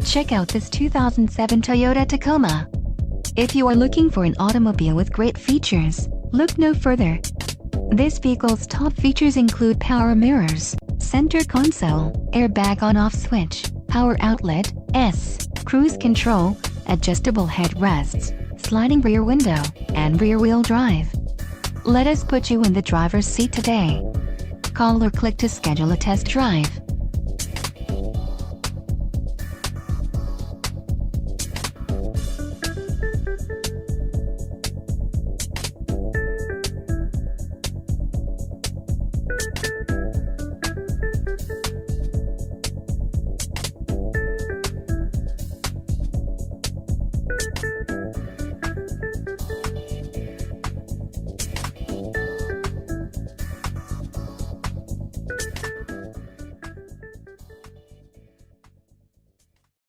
Check out this 2007 Toyota Tacoma. If you are looking for an automobile with great features, look no further. This vehicle's top features include power mirrors, center console, airbag on-off switch, power outlet, cruise control, adjustable headrests, sliding rear window, and rear-wheel drive. Let us put you in the driver's seat today. Call or click to schedule a test drive.